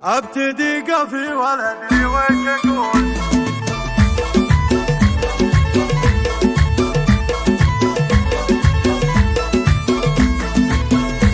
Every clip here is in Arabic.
ابتدي قفي ولا ادري وش اقول.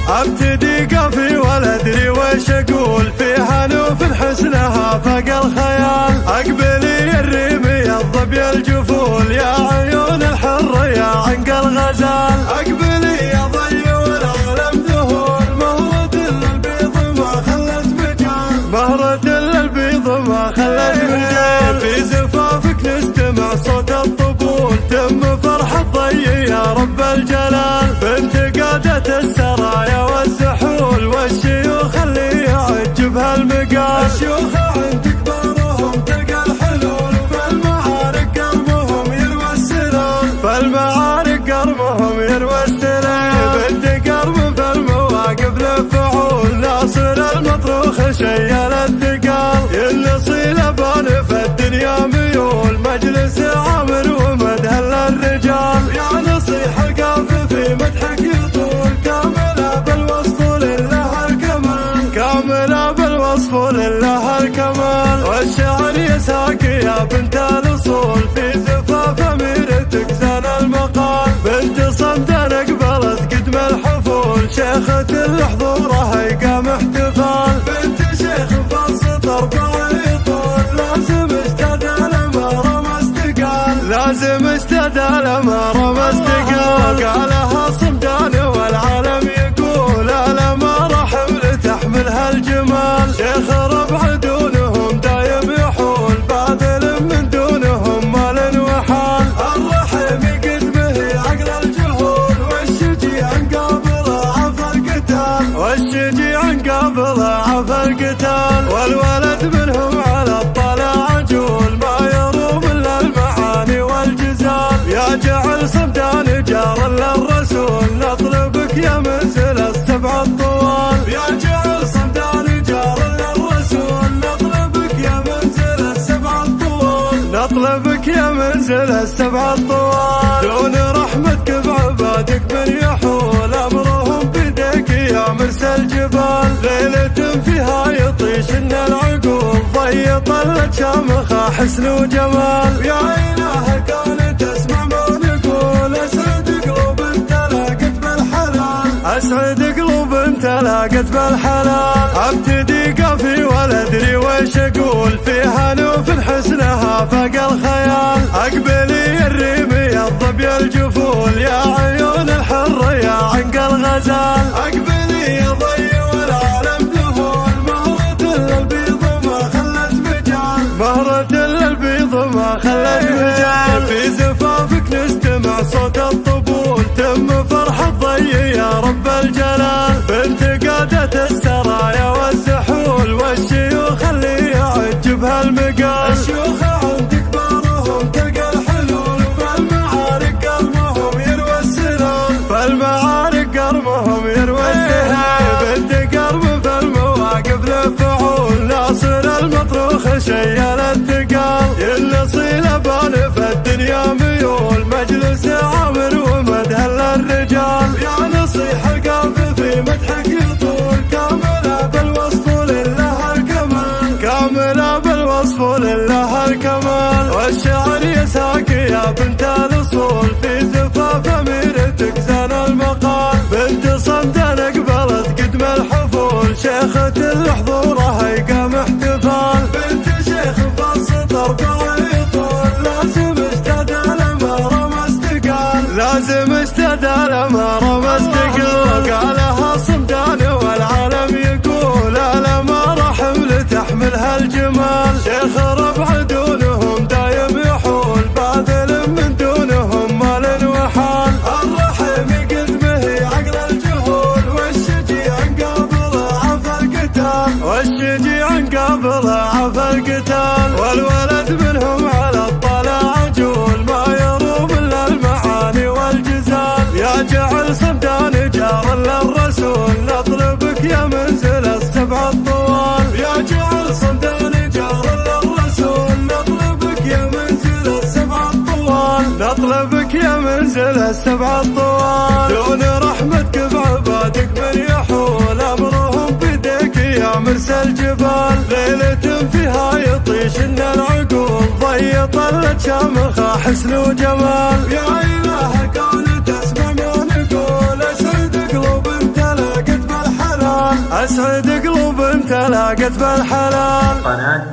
ابتدي قفي ولا ادري وش اقول. فيها نوف حسنها فاق الخيال. اقبلي الريمي الظبي الجفول. يا عيون الحر يا عنق الغزال. اقبلي يا ضي والعالم ذهول. مهرة للبيض ما خلت مجال. مهرة للبيض ما خلت مجال. في زفافك نستمع صوت الطبول. تم فرح الضي يا رب الجلال. بنت قادة السرايا والسحول. والشيوخ اللي يعجبها المقال. الشيوخ عند كبارهم تلقى الحلول. فالمعارك قرمهم يروى السلال. فالمعارك قرمهم يروى السلال. بنت قرم في المواقف لفعول. ناصر المطروخ شيل الثقال. يلصي لبان في الدنيا ميول. مجلس عامر ومدح للرجال. يا نصيح القافي في مدحك يطول. كاملة بالوصف لله الكمال. كاملة بالوصف لله الكمال. والشعر يساق يا بنت الاصول. في زفاف اميرتك زان المقال. بنت صمدان اقبلت قدم الحفول. شيخة الحضوره يقام احتفال. بنت شيخ فصت اربع يطول. لازم استدال ما رمى استقال. لازم استدال ما رمى استقال. قالها صمدان والعالم يقول. الا ما رحم تحملها الجمال. شيخ ربع دونهم دايم يحول. باذل من دونهم مال وحال. الرحيم قدمه عقل الجهول. والشجيع قابله عفى القتال. والشجيع قابله عفى القتال. والولد منهم على الطلع عجول. ما يروم الا المعاني والجزال. يا جعل صمدان جار للرسول. نطلبك يا منزل السبع الطوال. يا جعل صمدان جار للرسول. نطلبك يا منزل السبع الطوال. نطلبك يا منزل السبع الطوال. دون رحمتك بعبادك من يحول. امرهم بيديك يا مرسى الجبال. ليلة فيها يطيش ان العقول. ضي طلت شامخة حسن وجمال. يا اله كانت تسمع ما نقول. اسعد قلوب امتلأت بالحلال. اسعد قلوب امتلأت بالحلال. ابتدي قفي ولا ادري وش اقول. فيها نوف حسنها فاق الخيال. اقبلي الريمي الظبي الجفول. يا عيون الحر يا عنق الغزال. اقبلي يا ضي والعالم ذهول. مهرة للبيض ما خلت مجال. مهرة للبيض ما خلت مجال. في زفافك نستمع صوت الطبول. تم فرح الضي يا رب الجلال. بنت قادة السرايا والسحول. والشيوخ اللي يعجبها المقال. الشيوخ عند كبارهم تلقى الحلول. فالمعارك قرمهم يروى السلال. فالمعارك قرمهم يروى السلال. بنت قرم في المواقف لفعول. ناصر المطروخ شيل الثقال. يلصي لبان في الدنيا ميول. مجلس عامر ومدح للرجال. يا نصيح القافي في مدحك يطول. كاملة بالوصف لله الكمال. كاملة بالوصف لله الكمال. والشعر يساق يا بنت الاصول. في زفاف اميرتك زان المقال. بنت صمدان اقبلت قدم الحفول. شيخة الحضوره يقام احتفال. بنت شيخ فصت اربع يطول. لازم استدال ما رمى استقال. لازم استدال ما رمى استقال. قالها صمدان والعالم يقول. الا ما رحم تحملها الجمال. شيخ ربع دونهم دايم يحول. باذل من دونهم مال وحال. الرحيم قدمه عقل الجهول. والشجيع قابله عفى القتال. والشجيع قابله عفى القتال. والولد منهم على الطلع عجول. ما يروم الا المعاني والجزال. يا جعل صمدان جار للرسول. نطلبك يا منزل السبع الطوال. يا جعل صمدان جار للرسول. نطلبك يا منزل السبع الطوال. نطلبك يا منزل السبع الطوال. دون رحمتك بعبادك من يحول. امرهم بيديك يا مرسى الجبال، ليلة فيها يطيش إن العقول ضي طلت شامخة حسن وجمال. يا إله كون تسمع ما نقول، أسعد قلوب امتلأت بالحلال، أسعد قلوب امتلأت بالحلال. قناة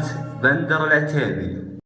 بندر العتيبي.